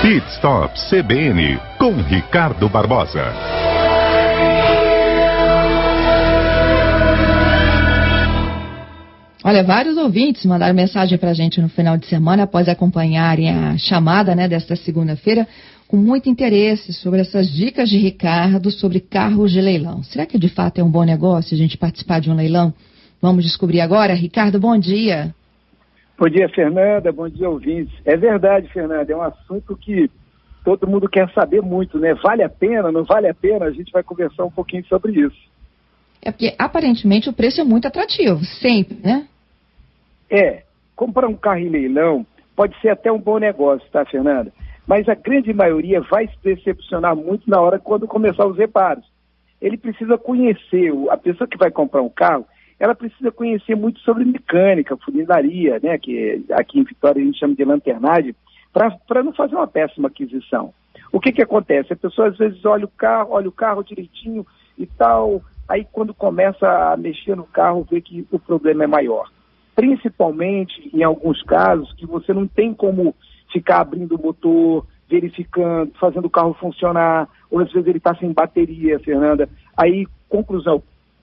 Pit Stop CBN com Ricardo Barbosa. Olha, vários ouvintes mandaram mensagem pra gente no final de semana após acompanharem a chamada, desta segunda-feira, com muito interesse sobre essas dicas de Ricardo sobre carros de leilão. Será que de fato é um bom negócio a gente participar de um leilão? Vamos descobrir agora. Ricardo, bom dia. Bom dia, Fernanda. Bom dia, ouvintes. É verdade, Fernanda. É um assunto que todo mundo quer saber muito, né? Vale a pena, não vale a pena? A gente vai conversar um pouquinho sobre isso. É porque, aparentemente, o preço é muito atrativo, sempre, né? Comprar um carro em leilão pode ser até um bom negócio, tá, Fernanda? Mas a grande maioria vai se decepcionar muito na hora quando começar os reparos. Ele precisa conhecer, a pessoa que vai comprar um carro, ela precisa conhecer muito sobre mecânica, funilaria, né, que aqui em Vitória a gente chama de lanternagem, para não fazer uma péssima aquisição. O que acontece? A pessoa às vezes olha o carro direitinho e tal, aí quando começa a mexer no carro vê que o problema é maior. Principalmente em alguns casos que você não tem como ficar abrindo o motor, verificando, fazendo o carro funcionar, ou às vezes ele está sem bateria, Fernanda. Aí, conclusão,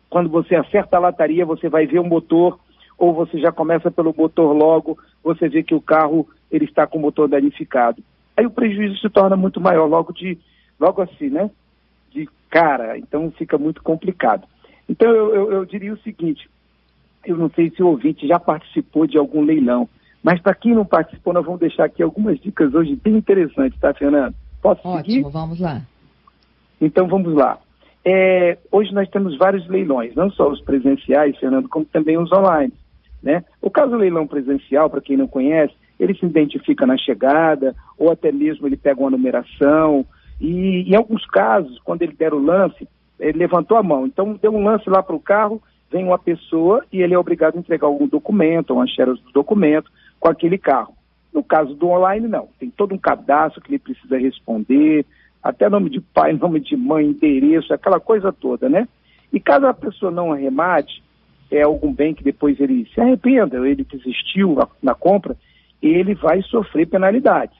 quando você acerta a lataria, você vai ver o motor, ou você já começa pelo motor logo, você vê que o carro ele está com o motor danificado. Aí o prejuízo se torna muito maior, logo assim, né? De cara, então fica muito complicado. Então eu diria o seguinte, eu não sei se o ouvinte já participou de algum leilão, mas para quem não participou, nós vamos deixar aqui algumas dicas hoje bem interessantes, tá, Fernanda? Posso seguir? Ótimo, vamos lá. Então vamos lá. Hoje nós temos vários leilões, não só os presenciais, Fernando, como também os online, né? O caso do leilão presencial, para quem não conhece, ele se identifica na chegada, ou até mesmo ele pega uma numeração, e em alguns casos, quando ele der o lance, ele levantou a mão. Então deu um lance lá para o carro, vem uma pessoa e ele é obrigado a entregar algum documento, uma xerox do documento, com aquele carro. No caso do online, não. Tem todo um cadastro que ele precisa responder, até nome de pai, nome de mãe, endereço, aquela coisa toda, né? E caso a pessoa não arremate, algum bem que depois ele se arrependa, ele desistiu na compra, ele vai sofrer penalidades.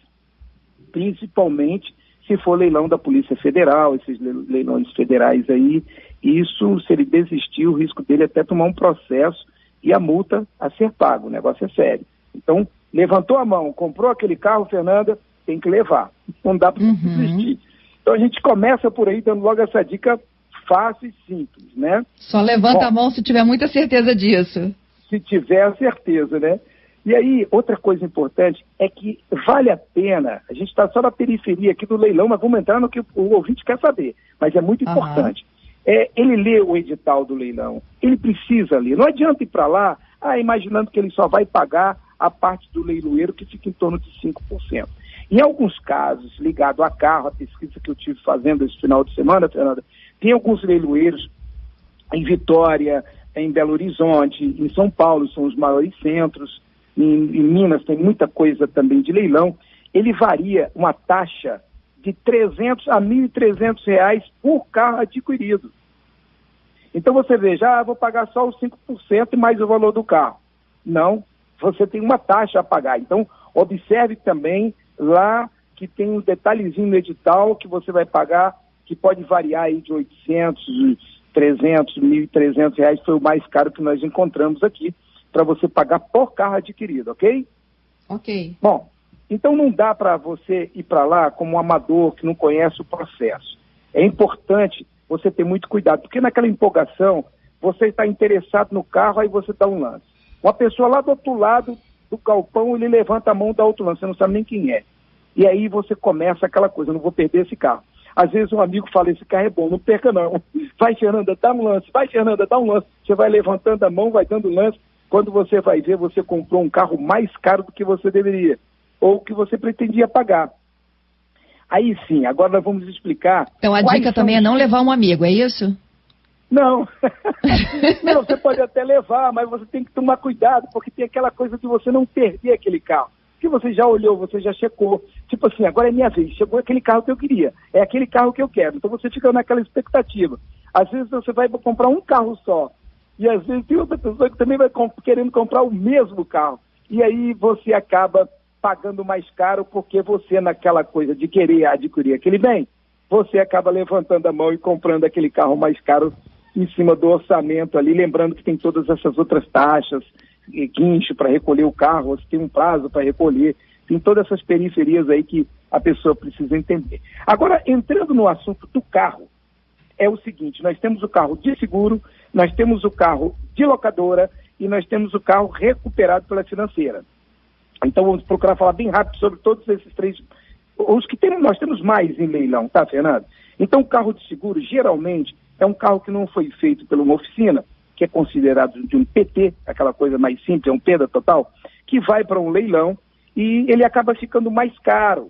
Principalmente se for leilão da Polícia Federal, esses leilões federais aí, isso, se ele desistir, o risco dele é até tomar um processo e a multa a ser paga, o negócio é sério. Então, levantou a mão, comprou aquele carro, Fernanda, tem que levar, não dá para desistir. Então a gente começa por aí dando logo essa dica fácil e simples, né? Só levanta a mão se tiver muita certeza disso. Se tiver a certeza, né? E aí, outra coisa importante é que vale a pena, a gente está só na periferia aqui do leilão, mas vamos entrar no que o ouvinte quer saber, mas é muito importante. Ele lê o edital do leilão, ele precisa ler, não adianta ir para lá, imaginando que ele só vai pagar a parte do leiloeiro que fica em torno de 5%. Em alguns casos, ligado a carro, a pesquisa que eu tive fazendo esse final de semana, Fernanda, tem alguns leiloeiros em Vitória, em Belo Horizonte, em São Paulo, são os maiores centros, em Minas tem muita coisa também de leilão, ele varia uma taxa de R$300 a R$1.300 por carro adquirido. Então você veja, vou pagar só os 5% e mais o valor do carro. Não, você tem uma taxa a pagar. Então observe também lá que tem um detalhezinho no edital que você vai pagar, que pode variar aí de R$800, R$300, R$1.300, foi o mais caro que nós encontramos aqui, para você pagar por carro adquirido, ok? Ok. Bom, então não dá para você ir para lá como um amador que não conhece o processo. É importante você ter muito cuidado, porque naquela empolgação, você está interessado no carro, aí você dá um lance. Uma pessoa lá do outro lado do galpão, ele levanta a mão e dá outro lance, você não sabe nem quem é. E aí você começa aquela coisa, não vou perder esse carro. Às vezes um amigo fala, esse carro é bom, não perca não. Vai, Fernanda, dá um lance. Vai, Fernanda, dá um lance. Você vai levantando a mão, vai dando lance. Quando você vai ver, você comprou um carro mais caro do que você deveria, ou que você pretendia pagar. Aí sim, agora nós vamos explicar... Então a dica também é não levar um amigo, é isso? Não. Não, você pode até levar, mas você tem que tomar cuidado, porque tem aquela coisa de você não perder aquele carro. Que você já olhou, você já checou. Tipo assim, agora é minha vez, chegou aquele carro que eu queria, é aquele carro que eu quero. Então você fica naquela expectativa. Às vezes você vai comprar um carro só, e às vezes tem outra pessoa que também vai querendo comprar o mesmo carro. E aí você acaba pagando mais caro porque você, naquela coisa de querer adquirir aquele bem, você acaba levantando a mão e comprando aquele carro mais caro em cima do orçamento ali, lembrando que tem todas essas outras taxas, guincho para recolher o carro, tem um prazo para recolher, tem todas essas periferias aí que a pessoa precisa entender. Agora, entrando no assunto do carro, é o seguinte, nós temos o carro de seguro, nós temos o carro de locadora e nós temos o carro recuperado pela financeira. Então vamos procurar falar bem rápido sobre todos esses três, os que nós temos mais em leilão, tá, Fernando? Então o carro de seguro, geralmente, é um carro que não foi feito por uma oficina, que é considerado de um PT, aquela coisa mais simples, é um perda total, que vai para um leilão e ele acaba ficando mais caro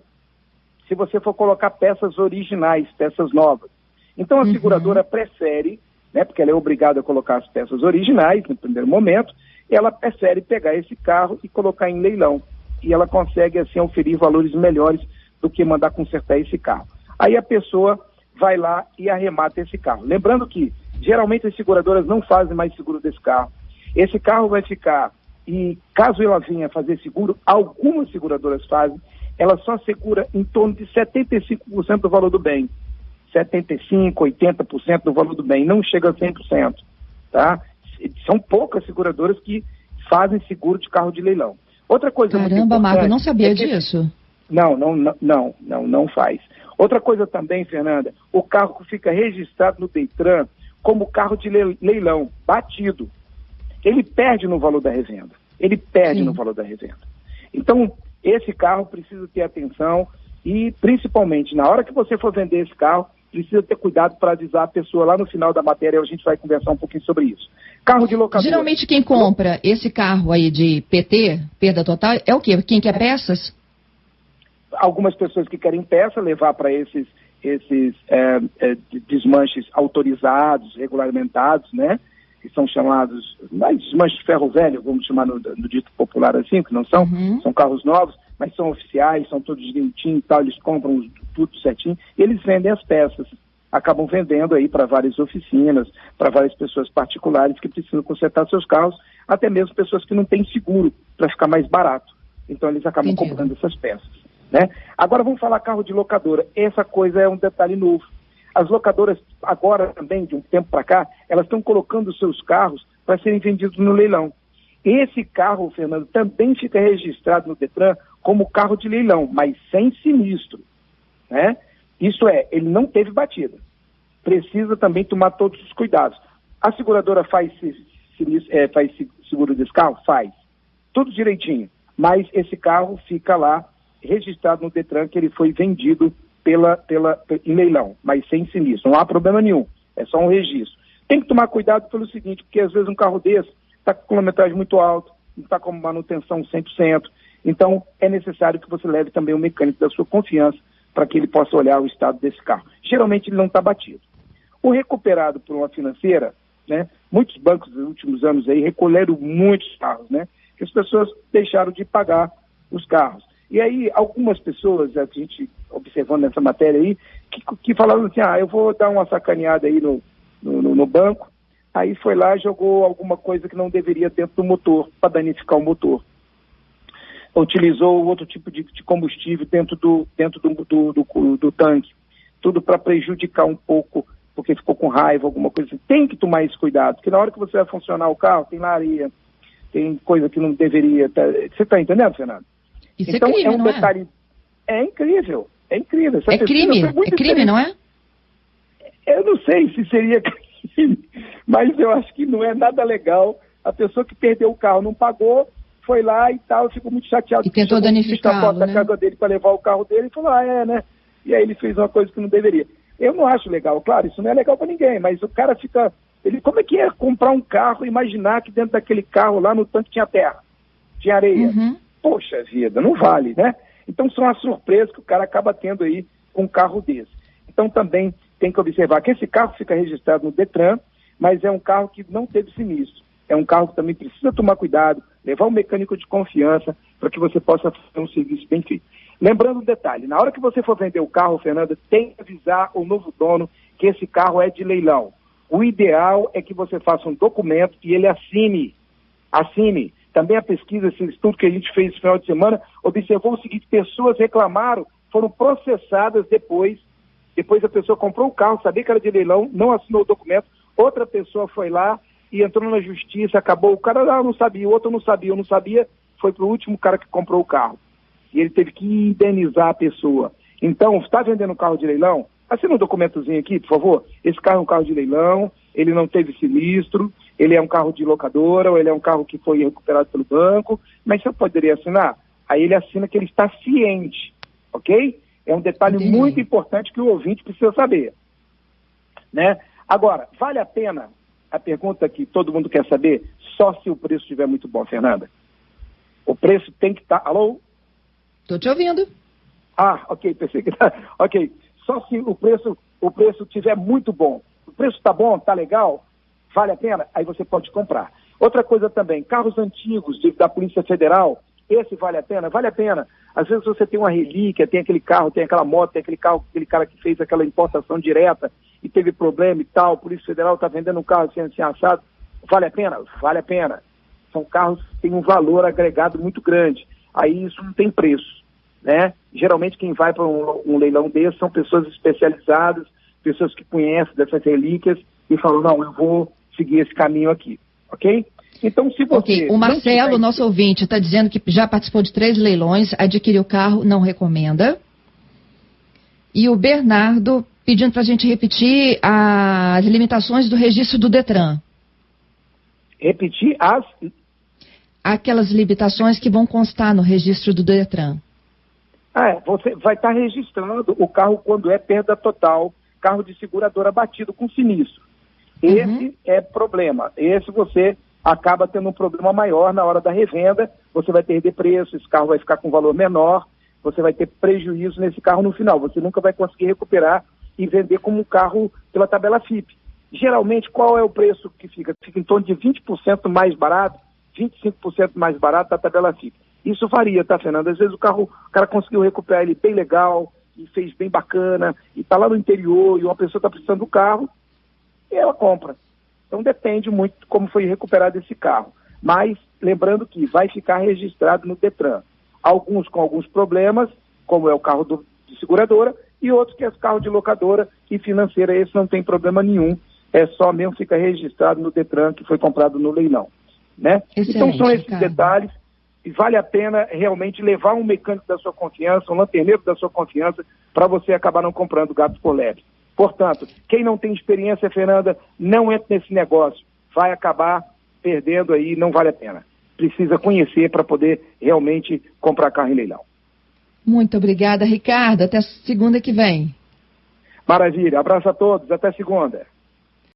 se você for colocar peças originais, peças novas. Então a seguradora prefere, né, porque ela é obrigada a colocar as peças originais no primeiro momento, ela prefere pegar esse carro e colocar em leilão. E ela consegue, assim, oferir valores melhores do que mandar consertar esse carro. Aí a pessoa vai lá e arremata esse carro. Lembrando que, geralmente, as seguradoras não fazem mais seguro desse carro. Esse carro vai ficar, e caso ela venha fazer seguro, algumas seguradoras fazem, ela só segura em torno de 75% do valor do bem. 75%, 80% do valor do bem, não chega a 100%, tá? São poucas seguradoras que fazem seguro de carro de leilão. Outra coisa Caramba, Marco, eu não sabia disso. Não faz. Outra coisa também, Fernanda, o carro que fica registrado no Detran como carro de leilão, batido, ele perde no valor da revenda. Então, esse carro precisa ter atenção e, principalmente, na hora que você for vender esse carro, precisa ter cuidado para avisar a pessoa lá no final da matéria, a gente vai conversar um pouquinho sobre isso. Carro de locadora. Geralmente quem compra esse carro aí de PT, perda total, é o quê? Quem quer peças? Algumas pessoas que querem peça, levar para esses desmanches autorizados, regulamentados, né? Que são chamados, desmanches de ferro velho, vamos chamar no dito popular assim, que não são, são carros novos, mas são oficiais, são todos direitinho e tal, eles compram tudo certinho, e eles vendem as peças, acabam vendendo aí para várias oficinas, para várias pessoas particulares que precisam consertar seus carros, até mesmo pessoas que não têm seguro, para ficar mais barato. Então eles acabam comprando essas peças, né? Agora vamos falar carro de locadora. Essa coisa é um detalhe novo. As locadoras, agora também, de um tempo para cá, elas estão colocando os seus carros para serem vendidos no leilão. Esse carro, Fernando, também fica registrado no Detran como carro de leilão, mas sem sinistro, né? Isso é, ele não teve batida. Precisa também tomar todos os cuidados. A seguradora faz seguro desse carro? Faz. Tudo direitinho. Mas esse carro fica lá registrado no Detran que ele foi vendido em leilão, mas sem sinistro. Não há problema nenhum. É só um registro. Tem que tomar cuidado pelo seguinte, porque às vezes um carro desse está com quilometragem muito alta, não está com manutenção 100%. Então, é necessário que você leve também um mecânico da sua confiança para que ele possa olhar o estado desse carro. Geralmente ele não está batido. O recuperado por uma financeira, né? Muitos bancos nos últimos anos aí recolheram muitos carros, né? Que as pessoas deixaram de pagar os carros. E aí, algumas pessoas, a gente observando nessa matéria aí, que falaram assim, eu vou dar uma sacaneada aí no banco, aí foi lá e jogou alguma coisa que não deveria dentro do motor, para danificar o motor. Utilizou outro tipo de combustível dentro do tanque, tudo para prejudicar um pouco, porque ficou com raiva, alguma coisa assim. Tem que tomar esse cuidado, porque na hora que você vai funcionar o carro, tem lá areia, tem coisa que não deveria. Você está entendendo, Fernando? Isso então, é crime, um detalhe. É incrível. É crime, não é? Eu não sei se seria crime, mas eu acho que não é nada legal. A pessoa que perdeu o carro não pagou, foi lá e tal, ficou muito chateado. E tentou danificá-lo, né? Da casa dele para levar o carro dele e falou, né? E aí ele fez uma coisa que não deveria. Eu não acho legal, claro, isso não é legal para ninguém, mas o cara fica... como é que é comprar um carro e imaginar que dentro daquele carro lá no tanque tinha terra, tinha areia? Poxa vida, não vale, né? Então são as surpresas que o cara acaba tendo aí com um carro desse. Então também tem que observar que esse carro fica registrado no Detran, mas é um carro que não teve sinistro. É um carro que também precisa tomar cuidado, levar um mecânico de confiança para que você possa fazer um serviço bem feito. Lembrando um detalhe, na hora que você for vender o carro, Fernanda, tem que avisar o novo dono que esse carro é de leilão. O ideal é que você faça um documento e ele assine, Também a pesquisa, esse estudo que a gente fez no final de semana, observou o seguinte: pessoas reclamaram, foram processadas depois a pessoa comprou o carro, sabia que era de leilão, não assinou o documento, outra pessoa foi lá e entrou na justiça, acabou, o cara não sabia, o outro não sabia, eu não sabia, foi pro último cara que comprou o carro. E ele teve que indenizar a pessoa. Então, está vendendo um carro de leilão? Assina um documentozinho aqui, por favor. Esse carro é um carro de leilão, ele não teve sinistro, ele é um carro de locadora, ou ele é um carro que foi recuperado pelo banco, mas você poderia assinar? Aí ele assina que ele está ciente, ok? É um detalhe muito importante que o ouvinte precisa saber, né? Agora, vale a pena, a pergunta que todo mundo quer saber, só se o preço estiver muito bom, Fernanda? O preço tem que estar... Alô? Estou te ouvindo. Ah, ok, pensei que... Ok, só se o preço estiver muito bom. O preço está bom, está legal, vale a pena? Aí você pode comprar. Outra coisa também, carros antigos da Polícia Federal, esse vale a pena? Vale a pena. Às vezes você tem uma relíquia, tem aquele carro, tem aquela moto, tem aquele carro, aquele cara que fez aquela importação direta e teve problema e tal, a Polícia Federal está vendendo um carro assim assado. Vale a pena? Vale a pena. São carros que têm um valor agregado muito grande. Aí isso não tem preço, né? Geralmente quem vai para um leilão desse são pessoas especializadas, pessoas que conhecem dessas relíquias e falam, não, eu vou seguir esse caminho aqui, ok? Então, se você... Ok, o Marcelo, nosso ouvinte, está dizendo que já participou de 3 leilões, adquiriu o carro, não recomenda. E o Bernardo pedindo para a gente repetir as limitações do registro do Detran. Repetir aquelas limitações que vão constar no registro do Detran. Você vai estar registrando o carro quando é perda total, carro de seguradora batido com sinistro. Esse é problema. Esse você acaba tendo um problema maior na hora da revenda, você vai perder preço, esse carro vai ficar com valor menor, você vai ter prejuízo nesse carro no final. Você nunca vai conseguir recuperar e vender como um carro pela tabela FIP. Geralmente, qual é o preço que fica? Fica em torno de 20% mais barato, 25% mais barato da tabela FIP. Isso varia, tá, Fernanda? Às vezes o cara conseguiu recuperar ele bem legal, e fez bem bacana, e está lá no interior, e uma pessoa está precisando do carro, e ela compra. Então depende muito de como foi recuperado esse carro. Mas, lembrando que vai ficar registrado no Detran. Alguns com alguns problemas, como é o carro de seguradora, e outros que é o carro de locadora e financeira. Esse não tem problema nenhum, é só mesmo fica registrado no Detran que foi comprado no leilão, né? Então são esses detalhes, e vale a pena realmente levar um mecânico da sua confiança, um lanterneiro da sua confiança, para você acabar não comprando gato por lebre. Portanto, quem não tem experiência, Fernanda, não entra nesse negócio, vai acabar perdendo aí, não vale a pena. Precisa conhecer para poder realmente comprar carro em leilão. Muito obrigada, Ricardo. Até segunda que vem. Maravilha. Abraço a todos. Até segunda.